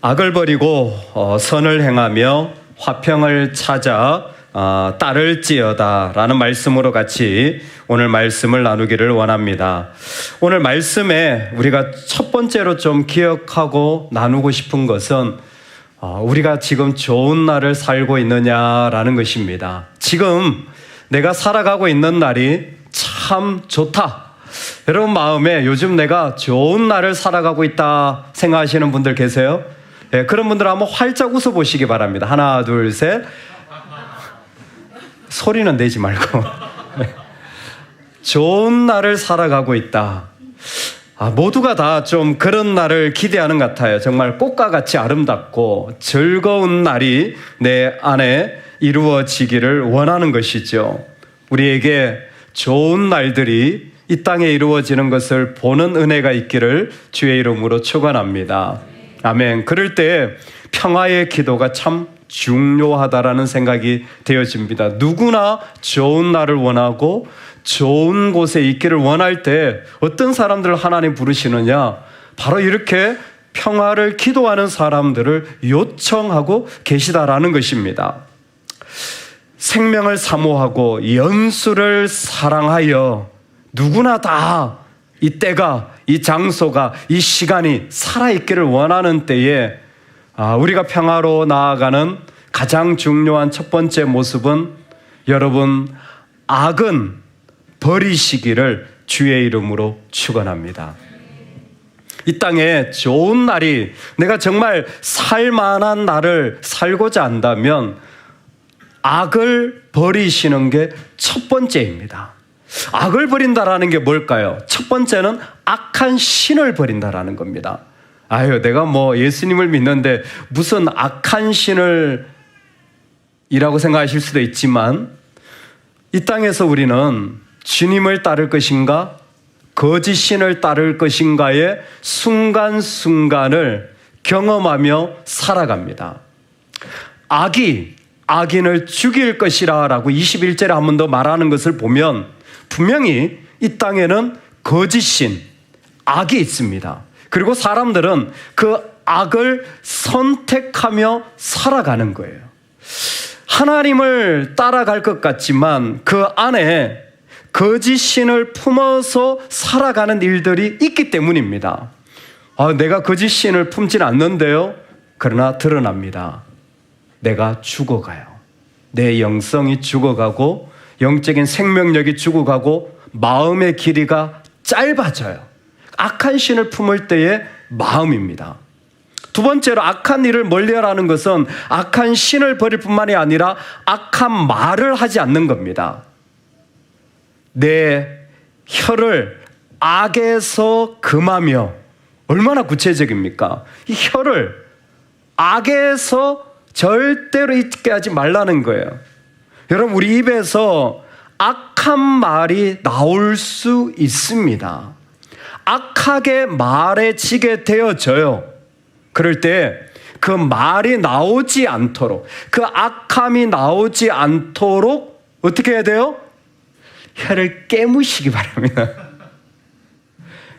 악을 버리고 선을 행하며 화평을 찾아 따를지어다 라는 말씀으로 같이 오늘 말씀을 나누기를 원합니다. 오늘 말씀에 우리가 첫 번째로 좀 기억하고 나누고 싶은 것은 우리가 지금 좋은 날을 살고 있느냐라는 것입니다. 지금 내가 살아가고 있는 날이 참 좋다. 여러분 마음에 요즘 내가 좋은 날을 살아가고 있다 생각하시는 분들 계세요? 네, 그런 분들 한번 활짝 웃어보시기 바랍니다. 하나, 둘, 셋. 소리는 내지 말고. 좋은 날을 살아가고 있다. 모두가 다 좀 그런 날을 기대하는 것 같아요. 정말 꽃과 같이 아름답고 즐거운 날이 내 안에 이루어지기를 원하는 것이죠. 우리에게 좋은 날들이 이 땅에 이루어지는 것을 보는 은혜가 있기를 주의 이름으로 축원합니다. 아멘. 그럴 때 평화의 기도가 참 중요하다라는 생각이 되어집니다. 누구나 좋은 날을 원하고 좋은 곳에 있기를 원할 때 어떤 사람들을 하나님 부르시느냐? 바로 이렇게 평화를 기도하는 사람들을 요청하고 계시다라는 것입니다. 생명을 사모하고 연수를 사랑하여 누구나 다 이 때가, 이 장소가, 이 시간이 살아있기를 원하는 때에 우리가 평화로 나아가는 가장 중요한 첫 번째 모습은 여러분 악은 버리시기를 주의 이름으로 축원합니다. 이 땅에 좋은 날이 내가 정말 살만한 날을 살고자 한다면 악을 버리시는 게 첫 번째입니다. 악을 버린다라는 게 뭘까요? 첫 번째는 악한 신을 버린다라는 겁니다. 내가 예수님을 믿는데 무슨 악한 신을 이라고 생각하실 수도 있지만 이 땅에서 우리는 주님을 따를 것인가 거짓 신을 따를 것인가의 순간순간을 경험하며 살아갑니다. 악이 악인을 죽일 것이라 라고 21절에 한 번 더 말하는 것을 보면 분명히 이 땅에는 거짓 신, 악이 있습니다. 그리고 사람들은 그 악을 선택하며 살아가는 거예요. 하나님을 따라갈 것 같지만 그 안에 거짓 신을 품어서 살아가는 일들이 있기 때문입니다. 내가 거짓 신을 품진 않는데요. 그러나 드러납니다. 내가 죽어가요. 내 영성이 죽어가고 영적인 생명력이 죽어가고 마음의 길이가 짧아져요. 악한 신을 품을 때의 마음입니다. 두 번째로 악한 일을 멀리하라는 것은 악한 신을 버릴 뿐만이 아니라 악한 말을 하지 않는 겁니다. 내 혀를 악에서 금하며, 얼마나 구체적입니까? 이 혀를 악에서 절대로 있게 하지 말라는 거예요. 여러분 우리 입에서 악한 말이 나올 수 있습니다. 악하게 말해지게 되어져요. 그럴 때 그 말이 나오지 않도록, 그 악함이 나오지 않도록 어떻게 해야 돼요? 혀를 깨무시기 바랍니다.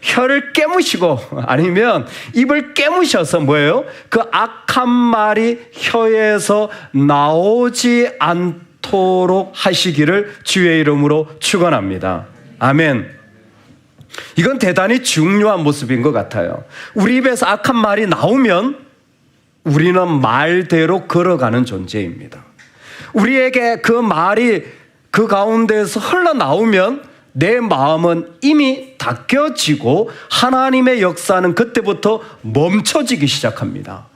혀를 깨무시고 아니면 입을 깨무셔서 뭐예요? 그 악한 말이 혀에서 나오지 않도록 하시기를 주의 이름으로 축원합니다. 아멘. 이건 대단히 중요한 모습인 것 같아요. 우리 입에서 악한 말이 나오면 우리는 말대로 걸어가는 존재입니다. 우리에게 그 말이 그 가운데에서 흘러나오면 내 마음은 이미 닫혀지고 하나님의 역사는 그때부터 멈춰지기 시작합니다.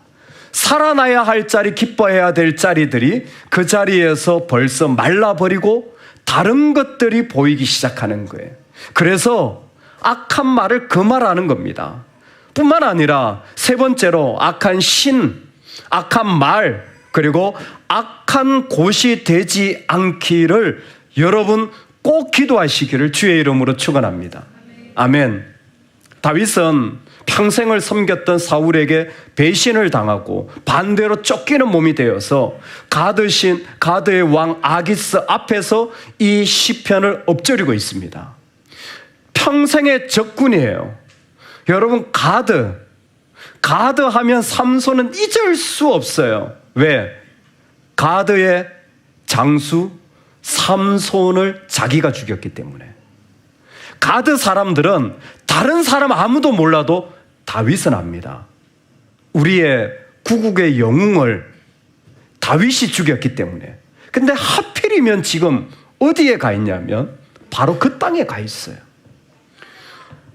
살아나야 할 자리, 기뻐해야 될 자리들이 그 자리에서 벌써 말라버리고 다른 것들이 보이기 시작하는 거예요. 그래서 악한 말을 금하라는 겁니다. 뿐만 아니라 세 번째로 악한 신, 악한 말, 그리고 악한 곳이 되지 않기를 여러분 꼭 기도하시기를 주의 이름으로 축원합니다. 아멘. 다윗은 평생을 섬겼던 사울에게 배신을 당하고 반대로 쫓기는 몸이 되어서 가드의 왕 아기스 앞에서 이 시편을 엎드리고 있습니다. 평생의 적군이에요. 여러분 가드 하면 삼손은 잊을 수 없어요. 왜? 가드의 장수 삼손을 자기가 죽였기 때문에. 가드 사람들은 다른 사람 아무도 몰라도 다윗은 압니다. 우리의 구국의 영웅을 다윗이 죽였기 때문에. 근데 하필이면 지금 어디에 가 있냐면 바로 그 땅에 가 있어요.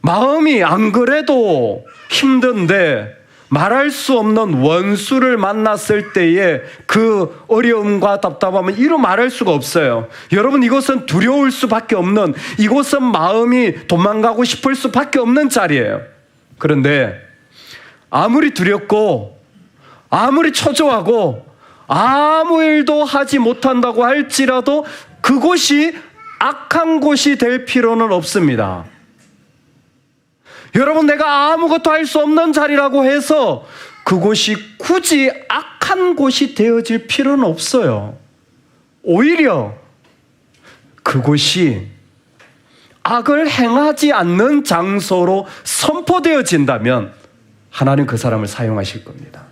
마음이 안 그래도 힘든데 말할 수 없는 원수를 만났을 때의 그 어려움과 답답함은 이루 말할 수가 없어요. 여러분, 이곳은 두려울 수밖에 없는, 이곳은 마음이 도망가고 싶을 수밖에 없는 자리예요. 그런데 아무리 두렵고 아무리 초조하고 아무 일도 하지 못한다고 할지라도 그곳이 악한 곳이 될 필요는 없습니다. 여러분, 내가 아무것도 할 수 없는 자리라고 해서 그곳이 굳이 악한 곳이 되어질 필요는 없어요. 오히려 그곳이 악을 행하지 않는 장소로 선포되어진다면 하나님 그 사람을 사용하실 겁니다.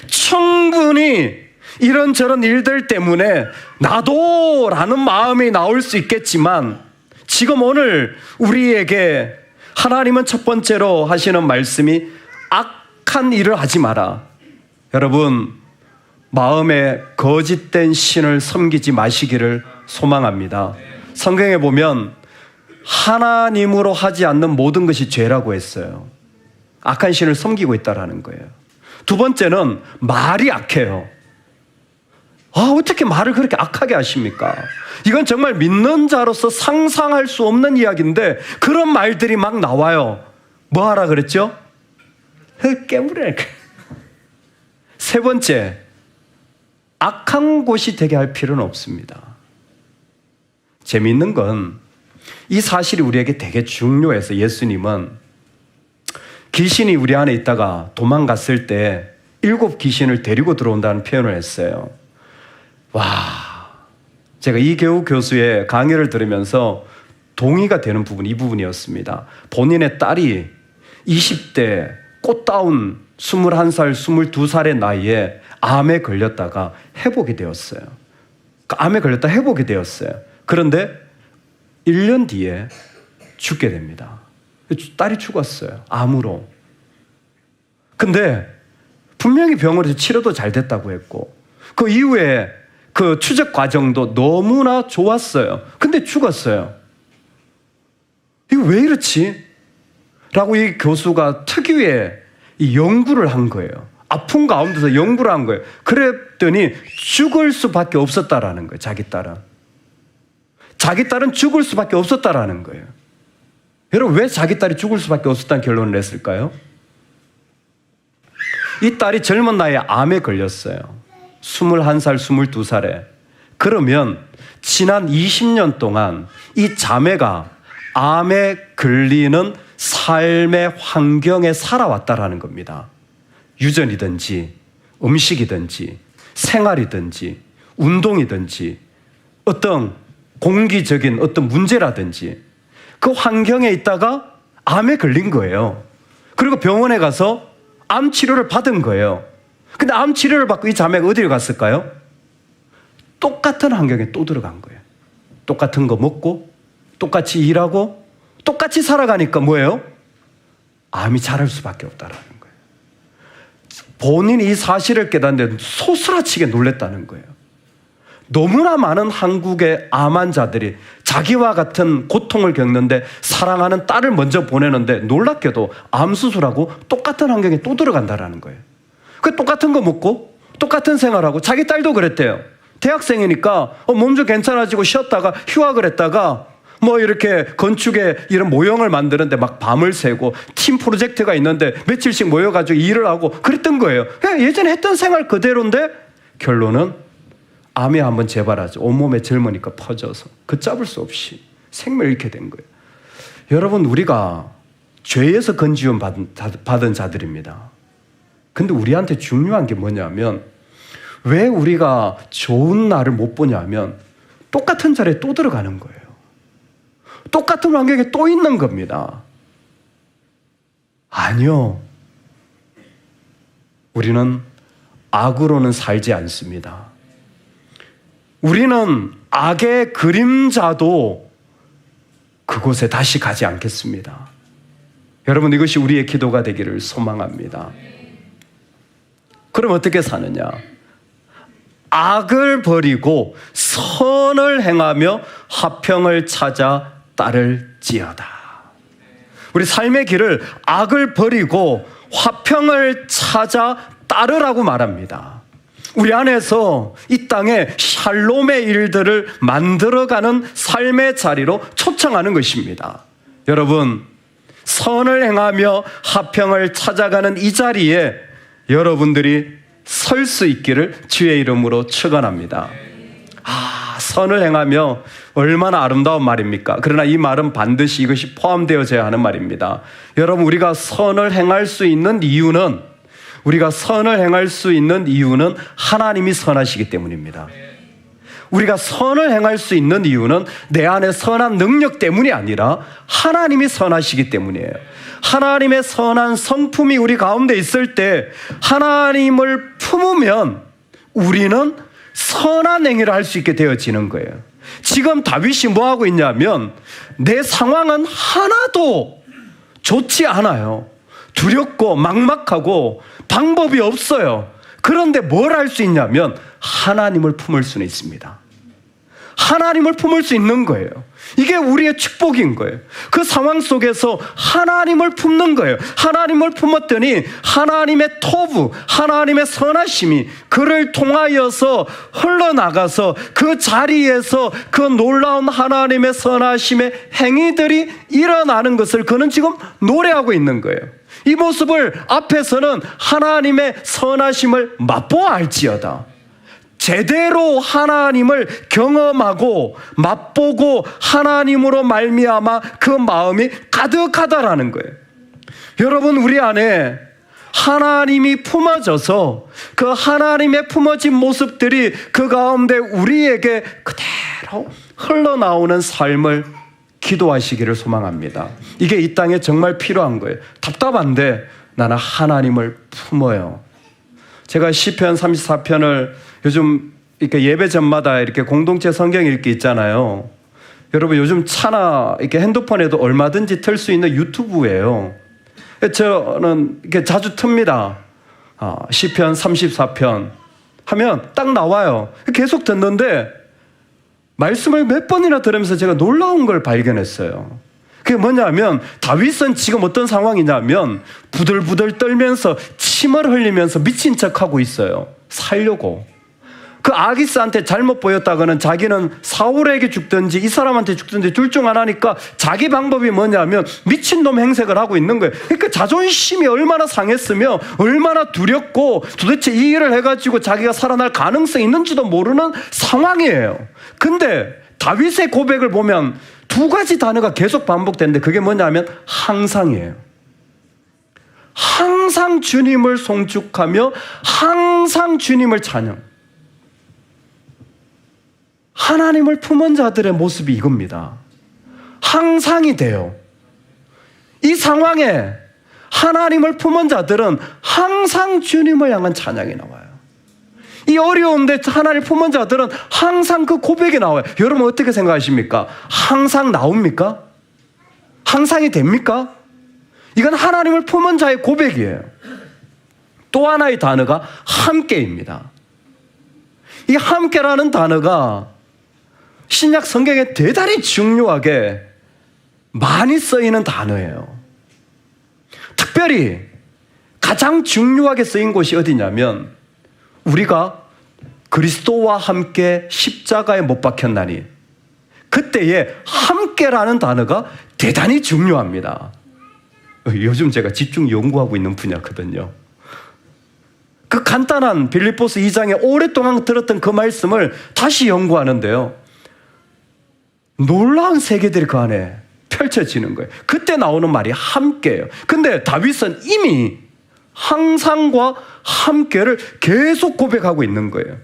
충분히 이런저런 일들 때문에 나도 라는 마음이 나올 수 있겠지만 지금 오늘 우리에게 하나님은 첫 번째로 하시는 말씀이 악한 일을 하지 마라. 여러분, 마음에 거짓된 신을 섬기지 마시기를 소망합니다. 성경에 보면 하나님으로 하지 않는 모든 것이 죄라고 했어요. 악한 신을 섬기고 있다라는 거예요. 두 번째는 말이 악해요. 어떻게 말을 그렇게 악하게 하십니까? 이건 정말 믿는 자로서 상상할 수 없는 이야기인데 그런 말들이 막 나와요. 뭐 하라 그랬죠? 깨물어. 세 번째, 악한 곳이 되게 할 필요는 없습니다. 재미있는 건 이 사실이 우리에게 되게 중요해서 예수님은 귀신이 우리 안에 있다가 도망갔을 때 7 귀신을 데리고 들어온다는 표현을 했어요. 와, 제가 이계우 교수의 강의를 들으면서 동의가 되는 부분이 이 부분이었습니다. 본인의 딸이 20대 꽃다운 21살, 22살의 나이에 암에 걸렸다가 회복이 되었어요. 암에 걸렸다 회복이 되었어요. 그런데 1년 뒤에 죽게 됩니다. 딸이 죽었어요. 암으로. 근데 분명히 병원에서 치료도 잘 됐다고 했고 그 이후에 그 추적 과정도 너무나 좋았어요. 근데 죽었어요. 이거 왜 이렇지? 라고 이 교수가 특유의 이 연구를 한 거예요. 아픈 가운데서 연구를 한 거예요. 그랬더니 죽을 수밖에 없었다라는 거예요. 자기 딸은 죽을 수밖에 없었다라는 거예요. 여러분, 왜 자기 딸이 죽을 수밖에 없었다는 결론을 냈을까요? 이 딸이 젊은 나이에 암에 걸렸어요. 21살, 22살에. 그러면 지난 20년 동안 이 자매가 암에 걸리는 삶의 환경에 살아왔다라는 겁니다. 유전이든지 음식이든지 생활이든지 운동이든지 어떤 공기적인 어떤 문제라든지 그 환경에 있다가 암에 걸린 거예요. 그리고 병원에 가서 암 치료를 받은 거예요. 근데 암 치료를 받고 이 자매가 어디를 갔을까요? 똑같은 환경에 또 들어간 거예요. 똑같은 거 먹고 똑같이 일하고 똑같이 살아가니까 뭐예요? 암이 자랄 수밖에 없다라는 거예요. 본인이 이 사실을 깨닫는데 소스라치게 놀랬다는 거예요. 너무나 많은 한국의 암 환자들이 자기와 같은 고통을 겪는데 사랑하는 딸을 먼저 보내는데 놀랍게도 암 수술하고 똑같은 환경에 또 들어간다라는 거예요. 그 똑같은 거 먹고 똑같은 생활하고 자기 딸도 그랬대요. 대학생이니까 몸 좀 괜찮아지고 쉬었다가 휴학을 했다가 뭐 이렇게 건축에 이런 모형을 만드는데 막 밤을 새고 팀 프로젝트가 있는데 며칠씩 모여가지고 일을 하고 그랬던 거예요. 예전에 했던 생활 그대로인데 결론은 암이 한번 재발하죠. 온몸에 젊으니까 퍼져서 걷잡을 수 없이 생명을 잃게 된 거예요. 여러분, 우리가 죄에서 건지움 받은 자들입니다. 근데 우리한테 중요한 게 뭐냐면 왜 우리가 좋은 날을 못 보냐면 똑같은 자리에 또 들어가는 거예요. 똑같은 환경에 또 있는 겁니다. 아니요. 우리는 악으로는 살지 않습니다. 우리는 악의 그림자도 그곳에 다시 가지 않겠습니다. 여러분, 이것이 우리의 기도가 되기를 소망합니다. 그럼 어떻게 사느냐? 악을 버리고 선을 행하며 화평을 찾아 따를지어다. 우리 삶의 길을 악을 버리고 화평을 찾아 따르라고 말합니다. 우리 안에서 이 땅에 샬롬의 일들을 만들어가는 삶의 자리로 초청하는 것입니다. 여러분, 선을 행하며 화평을 찾아가는 이 자리에 여러분들이 설 수 있기를 주의 이름으로 축원합니다. 선을 행하며 얼마나 아름다운 말입니까? 그러나 이 말은 반드시 이것이 포함되어져야 하는 말입니다. 여러분, 우리가 선을 행할 수 있는 이유는 하나님이 선하시기 때문입니다. 우리가 선을 행할 수 있는 이유는 내 안에 선한 능력 때문이 아니라 하나님이 선하시기 때문이에요. 하나님의 선한 성품이 우리 가운데 있을 때 하나님을 품으면 우리는 선한 행위를 할 수 있게 되어지는 거예요. 지금 다윗이 뭐 하고 있냐면 내 상황은 하나도 좋지 않아요. 두렵고 막막하고 방법이 없어요. 그런데 뭘 할 수 있냐면 하나님을 품을 수는 있습니다. 하나님을 품을 수 있는 거예요. 이게 우리의 축복인 거예요. 그 상황 속에서 하나님을 품는 거예요. 하나님을 품었더니 하나님의 토부, 하나님의 선하심이 그를 통하여서 흘러나가서 그 자리에서 그 놀라운 하나님의 선하심의 행위들이 일어나는 것을 그는 지금 노래하고 있는 거예요. 이 모습을 앞에서는 하나님의 선하심을 맛보아 알지어다. 제대로 하나님을 경험하고 맛보고 하나님으로 말미암아 그 마음이 가득하다라는 거예요. 여러분, 우리 안에 하나님이 품어져서 그 하나님의 품어진 모습들이 그 가운데 우리에게 그대로 흘러나오는 삶을 기도하시기를 소망합니다. 이게 이 땅에 정말 필요한 거예요. 답답한데 나는 하나님을 품어요. 제가 시편 34편을 요즘 이렇게 예배 전마다 이렇게 공동체 성경 읽기 있잖아요. 여러분, 요즘 차나 이렇게 핸드폰에도 얼마든지 틀 수 있는 유튜브예요. 저는 이렇게 자주 틉니다. 시편 34편 하면 딱 나와요. 계속 듣는데 말씀을 몇 번이나 들으면서 제가 놀라운 걸 발견했어요. 그게 뭐냐면 다윗은 지금 어떤 상황이냐면 부들부들 떨면서 침을 흘리면서 미친 척하고 있어요. 살려고. 그 아기스한테 잘못 보였다가는 자기는 사울에게 죽든지 이 사람한테 죽든지 둘 중 하나니까 자기 방법이 뭐냐면 미친놈 행색을 하고 있는 거예요. 그러니까 자존심이 얼마나 상했으며 얼마나 두렵고 도대체 이 일을 해가지고 자기가 살아날 가능성이 있는지도 모르는 상황이에요. 근데 다윗의 고백을 보면 두 가지 단어가 계속 반복되는데 그게 뭐냐면 항상이에요. 항상 주님을 송축하며 항상 주님을 찬양. 하나님을 품은 자들의 모습이 이겁니다. 항상이 돼요. 이 상황에 하나님을 품은 자들은 항상 주님을 향한 찬양이 나와요. 이 어려운데 하나님을 품은 자들은 항상 그 고백이 나와요. 여러분, 어떻게 생각하십니까? 항상 나옵니까? 항상이 됩니까? 이건 하나님을 품은 자의 고백이에요. 또 하나의 단어가 함께입니다. 이 함께라는 단어가 신약 성경에 대단히 중요하게 많이 쓰이는 단어예요. 특별히 가장 중요하게 쓰인 곳이 어디냐면 우리가 그리스도와 함께 십자가에 못 박혔나니 그때에 함께라는 단어가 대단히 중요합니다. 요즘 제가 집중 연구하고 있는 분야거든요. 그 간단한 빌립보서 2장에 오랫동안 들었던 그 말씀을 다시 연구하는데요. 놀라운 세계들이 그 안에 펼쳐지는 거예요. 그때 나오는 말이 함께예요. 근데 다윗은 이미 항상과 함께를 계속 고백하고 있는 거예요.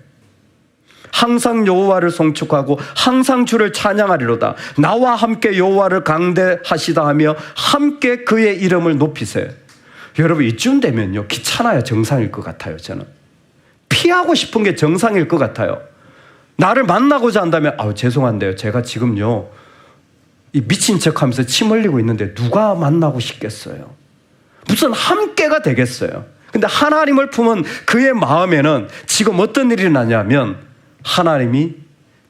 항상 여호와를 송축하고 항상 주를 찬양하리로다. 나와 함께 여호와를 강대하시다 하며 함께 그의 이름을 높이세. 여러분 이쯤 되면요, 귀찮아야 정상일 것 같아요. 저는 피하고 싶은 게 정상일 것 같아요. 나를 만나고자 한다면 죄송한데요, 제가 지금요 이 미친 척하면서 침 흘리고 있는데 누가 만나고 싶겠어요? 무슨 함께가 되겠어요? 근데 하나님을 품은 그의 마음에는 지금 어떤 일이 나냐면 하나님이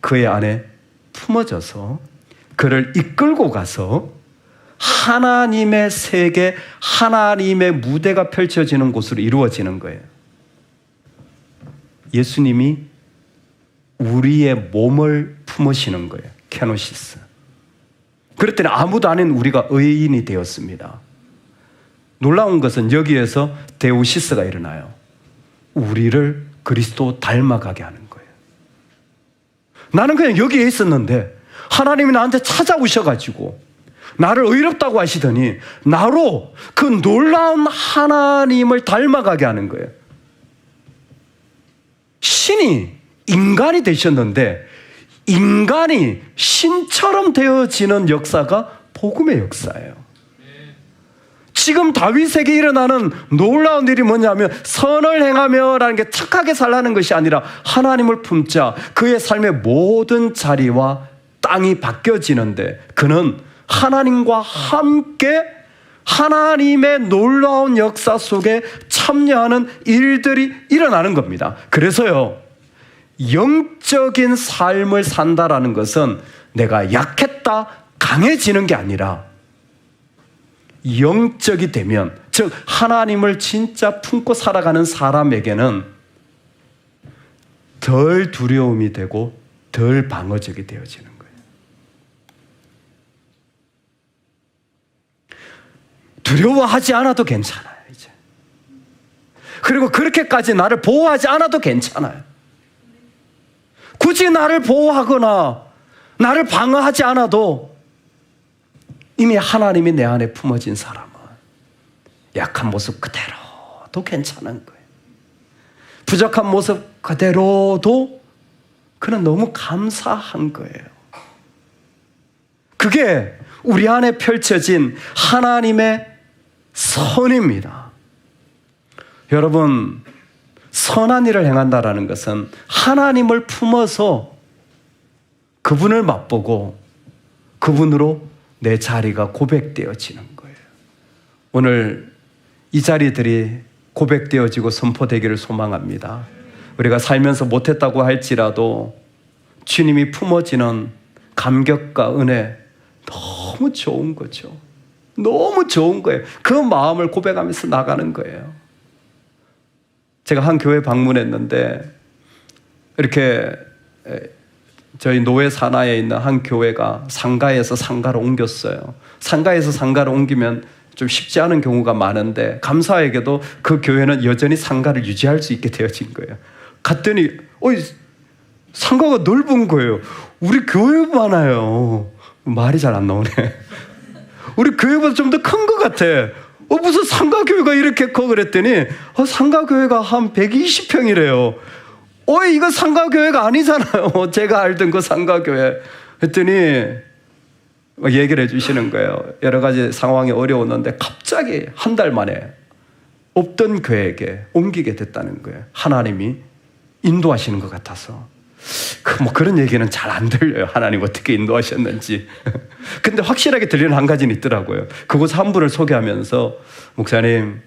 그의 안에 품어져서 그를 이끌고 가서 하나님의 세계, 하나님의 무대가 펼쳐지는 곳으로 이루어지는 거예요. 예수님이 우리의 몸을 품으시는 거예요. 케노시스. 그랬더니 아무도 아닌 우리가 의인이 되었습니다. 놀라운 것은 여기에서 데우시스가 일어나요. 우리를 그리스도 닮아가게 하는 거예요. 나는 그냥 여기에 있었는데 하나님이 나한테 찾아오셔가지고 나를 의롭다고 하시더니 나로 그 놀라운 하나님을 닮아가게 하는 거예요. 신이 인간이 되셨는데 인간이 신처럼 되어지는 역사가 복음의 역사예요. 지금 다윗에게 일어나는 놀라운 일이 뭐냐면 선을 행하며 라는 게 착하게 살라는 것이 아니라 하나님을 품자 그의 삶의 모든 자리와 땅이 바뀌어지는데 그는 하나님과 함께 하나님의 놀라운 역사 속에 참여하는 일들이 일어나는 겁니다. 그래서요, 영적인 삶을 산다라는 것은 내가 약했다, 강해지는 게 아니라 영적이 되면, 즉 하나님을 진짜 품고 살아가는 사람에게는 덜 두려움이 되고 덜 방어적이 되어지는 거예요. 두려워하지 않아도 괜찮아요, 이제. 그리고 그렇게까지 나를 보호하지 않아도 괜찮아요. 굳이 나를 보호하거나 나를 방어하지 않아도 이미 하나님이 내 안에 품어진 사람은 약한 모습 그대로도 괜찮은 거예요. 부족한 모습 그대로도 그는 너무 감사한 거예요. 그게 우리 안에 펼쳐진 하나님의 선입니다. 여러분, 선한 일을 행한다라는 것은 하나님을 품어서 그분을 맛보고 그분으로 내 자리가 고백되어지는 거예요. 오늘 이 자리들이 고백되어지고 선포되기를 소망합니다. 우리가 살면서 못했다고 할지라도 주님이 품어지는 감격과 은혜 너무 좋은 거죠. 너무 좋은 거예요. 그 마음을 고백하면서 나가는 거예요. 제가 한 교회 방문했는데 이렇게 저희 노회 산하에 있는 한 교회가 상가에서 상가로 옮겼어요. 상가에서 상가로 옮기면 좀 쉽지 않은 경우가 많은데 감사하게도 그 교회는 여전히 상가를 유지할 수 있게 되어진 거예요. 갔더니 상가가 넓은 거예요. 우리 교회만해요. 말이 잘 안 나오네. 우리 교회보다 좀 더 큰 것 같아. 무슨 상가교회가 이렇게 커? 그랬더니 상가교회가 한 120평이래요. 이거 상가교회가 아니잖아요. 제가 알던 그 상가교회. 했더니 얘기를 해주시는 거예요. 여러 가지 상황이 어려웠는데 갑자기 한 달 만에 없던 교회에게 옮기게 됐다는 거예요. 하나님이 인도하시는 것 같아서. 그런 얘기는 잘 안 들려요. 하나님 어떻게 인도하셨는지. 근데 확실하게 들리는 한 가지는 있더라고요. 그곳 한 분을 소개하면서 목사님,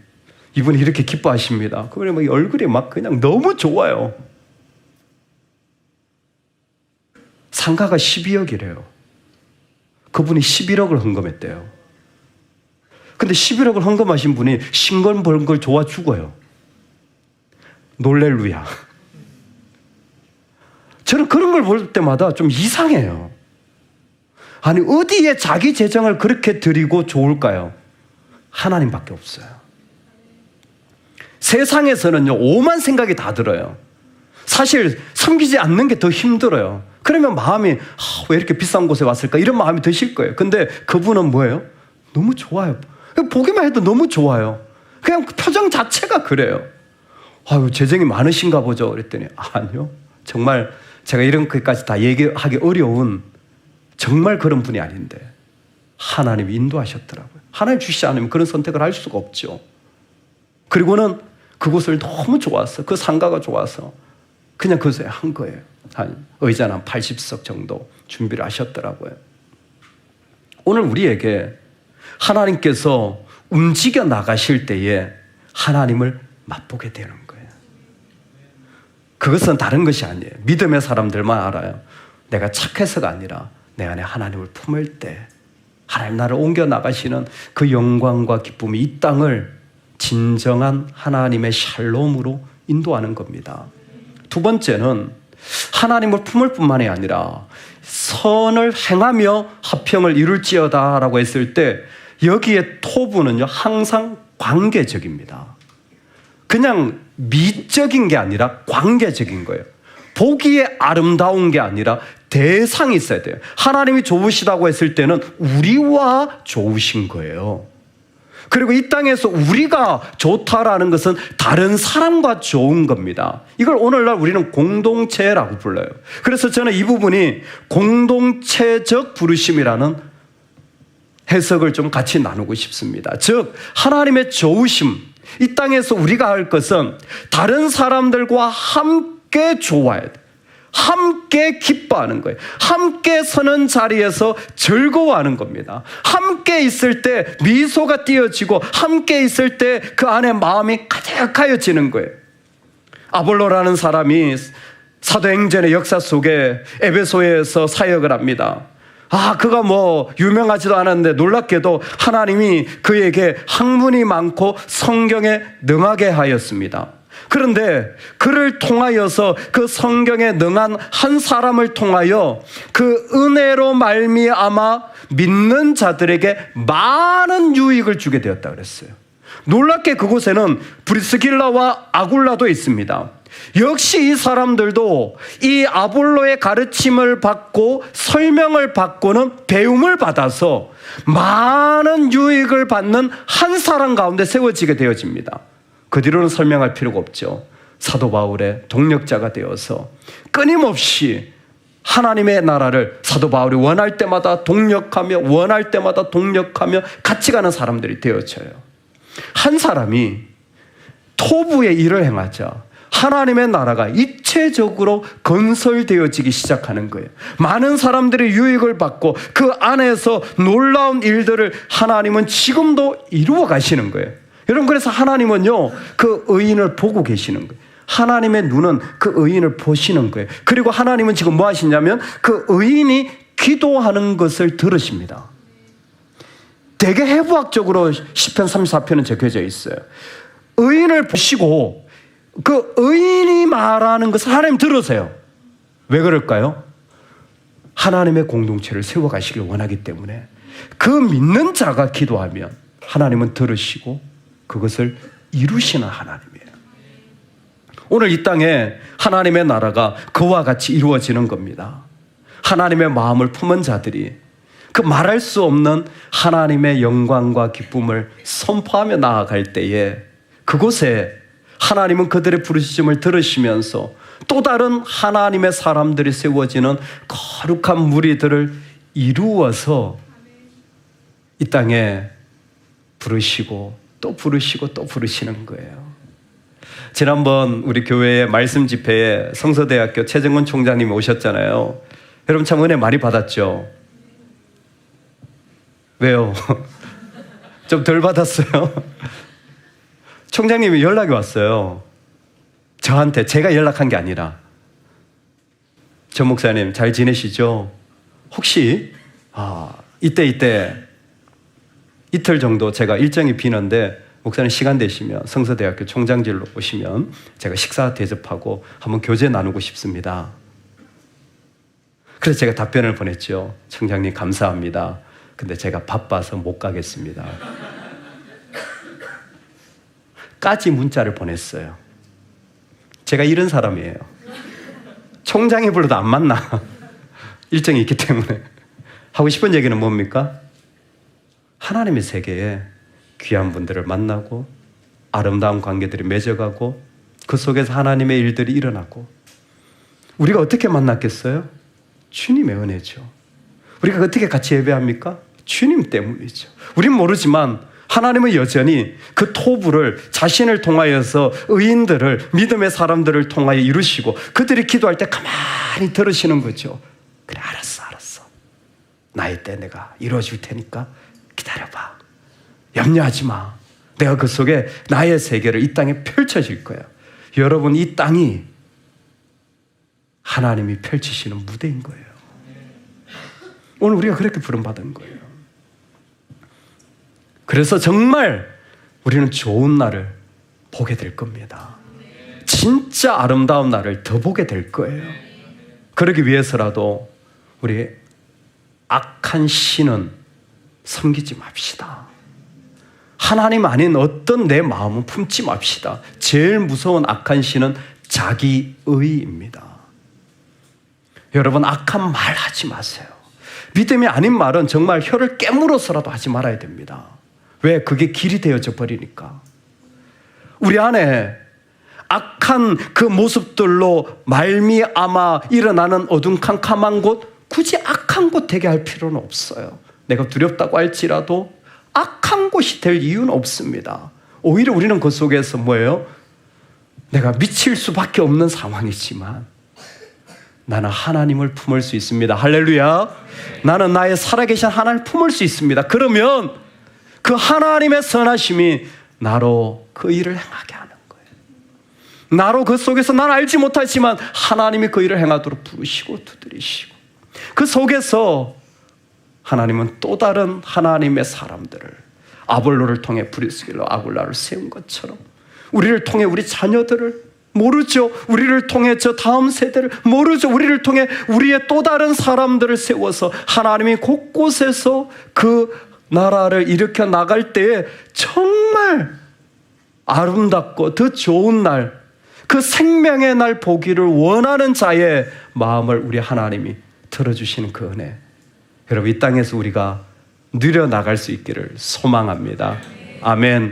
이분이 이렇게 기뻐하십니다. 그분이 얼굴이 그냥 너무 좋아요. 상가가 12억이래요. 그분이 11억을 헌금했대요. 근데 11억을 헌금하신 분이 신건 벌 걸 좋아 죽어요. 놀렐루야. 저는 그런 걸 볼 때마다 좀 이상해요. 아니, 어디에 자기 재정을 그렇게 드리고 좋을까요? 하나님밖에 없어요. 세상에서는요, 오만 생각이 다 들어요. 사실 섬기지 않는 게 더 힘들어요. 그러면 마음이 왜 이렇게 비싼 곳에 왔을까? 이런 마음이 드실 거예요. 근데 그분은 뭐예요? 너무 좋아요. 보기만 해도 너무 좋아요. 그냥 그 표정 자체가 그래요. 재정이 많으신가 보죠. 그랬더니 아니요. 정말 제가 이런 것까지 다 얘기하기 어려운 정말 그런 분이 아닌데 하나님이 인도하셨더라고요. 하나님 주시지 않으면 그런 선택을 할 수가 없죠. 그리고는 그곳을 너무 좋아서, 그 상가가 좋아서 그냥 그것에 한 거예요. 한 의자는 한 80석 정도 준비를 하셨더라고요. 오늘 우리에게 하나님께서 움직여 나가실 때에 하나님을 맛보게 되는 거예요. 그것은 다른 것이 아니에요. 믿음의 사람들만 알아요. 내가 착해서가 아니라 내 안에 하나님을 품을 때 하나님 나를 옮겨 나가시는 그 영광과 기쁨이 이 땅을 진정한 하나님의 샬롬으로 인도하는 겁니다. 두 번째는 하나님을 품을 뿐만이 아니라 선을 행하며 화평을 이룰지어다 라고 했을 때 여기에 토부는요 항상 관계적입니다. 그냥 미적인 게 아니라 관계적인 거예요. 보기에 아름다운 게 아니라 대상이 있어야 돼요. 하나님이 좋으시다고 했을 때는 우리와 좋으신 거예요. 그리고 이 땅에서 우리가 좋다라는 것은 다른 사람과 좋은 겁니다. 이걸 오늘날 우리는 공동체라고 불러요. 그래서 저는 이 부분이 공동체적 부르심이라는 해석을 좀 같이 나누고 싶습니다. 즉 하나님의 좋으심, 이 땅에서 우리가 할 것은 다른 사람들과 함께 좋아야 돼. 함께 기뻐하는 거예요. 함께 서는 자리에서 즐거워하는 겁니다. 함께 있을 때 미소가 띄어지고 함께 있을 때 그 안에 마음이 가득하여지는 거예요. 아볼로라는 사람이 사도행전의 역사 속에 에베소에서 사역을 합니다. 그가 유명하지도 않았는데 놀랍게도 하나님이 그에게 학문이 많고 성경에 능하게 하였습니다. 그런데 그를 통하여서 그 성경에 능한 한 사람을 통하여 그 은혜로 말미암아 믿는 자들에게 많은 유익을 주게 되었다 그랬어요. 놀랍게 그곳에는 브리스길라와 아굴라도 있습니다. 역시 이 사람들도 이 아볼로의 가르침을 받고 설명을 받고는 배움을 받아서 많은 유익을 받는 한 사람 가운데 세워지게 되어집니다. 그 뒤로는 설명할 필요가 없죠. 사도 바울의 동력자가 되어서 끊임없이 하나님의 나라를 사도 바울이 원할 때마다 동력하며 원할 때마다 동력하며 같이 가는 사람들이 되어져요. 한 사람이 토부의 일을 행하자 하나님의 나라가 입체적으로 건설되어지기 시작하는 거예요. 많은 사람들이 유익을 받고 그 안에서 놀라운 일들을 하나님은 지금도 이루어 가시는 거예요. 여러분, 그래서 하나님은요 그 의인을 보고 계시는 거예요. 하나님의 눈은 그 의인을 보시는 거예요. 그리고 하나님은 지금 뭐 하시냐면 그 의인이 기도하는 것을 들으십니다. 되게 해부학적으로 시편 34편은 적혀져 있어요. 의인을 보시고 그 의인이 말하는 것을 하나님 들으세요. 왜 그럴까요? 하나님의 공동체를 세워가시길 원하기 때문에 그 믿는 자가 기도하면 하나님은 들으시고 그것을 이루시는 하나님이에요. 오늘 이 땅에 하나님의 나라가 그와 같이 이루어지는 겁니다. 하나님의 마음을 품은 자들이 그 말할 수 없는 하나님의 영광과 기쁨을 선포하며 나아갈 때에 그곳에 하나님은 그들의 부르심을 들으시면서 또 다른 하나님의 사람들이 세워지는 거룩한 무리들을 이루어서 이 땅에 부르시고 또 부르시고 또 부르시는 거예요. 지난번 우리 교회의 말씀 집회에 성서대학교 최정원 총장님이 오셨잖아요. 여러분 참 은혜 많이 받았죠? 왜요? 좀 덜 받았어요? 총장님이 연락이 왔어요. 저한테, 제가 연락한 게 아니라. 전 목사님 잘 지내시죠? 혹시 이때 이틀 정도 제가 일정이 비는데 목사님 시간 되시면 성서대학교 총장실로 오시면 제가 식사 대접하고 한번 교제 나누고 싶습니다. 그래서 제가 답변을 보냈죠. 총장님 감사합니다. 근데 제가 바빠서 못 가겠습니다. 까지 문자를 보냈어요. 제가 이런 사람이에요. 총장이 불러도 안 만나. 일정이 있기 때문에. 하고 싶은 얘기는 뭡니까? 하나님의 세계에 귀한 분들을 만나고 아름다운 관계들이 맺어가고 그 속에서 하나님의 일들이 일어나고 우리가 어떻게 만났겠어요? 주님의 은혜죠. 우리가 어떻게 같이 예배합니까? 주님 때문이죠. 우린 모르지만 하나님은 여전히 그 토부를 자신을 통하여서 의인들을, 믿음의 사람들을 통하여 이루시고 그들이 기도할 때 가만히 들으시는 거죠. 그래, 알았어. 나의 때 내가 이루어줄 테니까 기다려봐. 염려하지 마. 내가 그 속에 나의 세계를 이 땅에 펼쳐질 거야. 여러분, 이 땅이 하나님이 펼치시는 무대인 거예요. 오늘 우리가 그렇게 부름받은 거예요. 그래서 정말 우리는 좋은 날을 보게 될 겁니다. 진짜 아름다운 날을 더 보게 될 거예요. 그러기 위해서라도 우리 악한 신은 섬기지 맙시다. 하나님 아닌 어떤 내 마음은 품지 맙시다. 제일 무서운 악한 신은 자기의입니다. 여러분, 악한 말 하지 마세요. 믿음이 아닌 말은 정말 혀를 깨물어서라도 하지 말아야 됩니다. 왜? 그게 길이 되어져 버리니까. 우리 안에 악한 그 모습들로 말미암아 일어나는 어둠캄캄한 곳, 굳이 악한 곳 되게 할 필요는 없어요. 내가 두렵다고 할지라도 악한 곳이 될 이유는 없습니다. 오히려 우리는 그 속에서 뭐예요? 내가 미칠 수밖에 없는 상황이지만 나는 하나님을 품을 수 있습니다. 할렐루야. 나는 나의 살아계신 하나님을 품을 수 있습니다. 그러면 그 하나님의 선하심이 나로 그 일을 행하게 하는 거예요. 나로 그 속에서 난 알지 못하지만 하나님이 그 일을 행하도록 부르시고 두드리시고, 그 속에서 하나님은 또 다른 하나님의 사람들을, 아볼로를 통해 브리스길라 아굴라를 세운 것처럼 우리를 통해 우리 자녀들을, 모르죠, 우리를 통해 저 다음 세대를, 모르죠, 우리를 통해 우리의 또 다른 사람들을 세워서 하나님이 곳곳에서 그 나라를 일으켜 나갈 때에 정말 아름답고 더 좋은 날, 그 생명의 날 보기를 원하는 자의 마음을 우리 하나님이 들어주시는 그 은혜, 여러분, 이 땅에서 우리가 누려나갈 수 있기를 소망합니다. 아멘.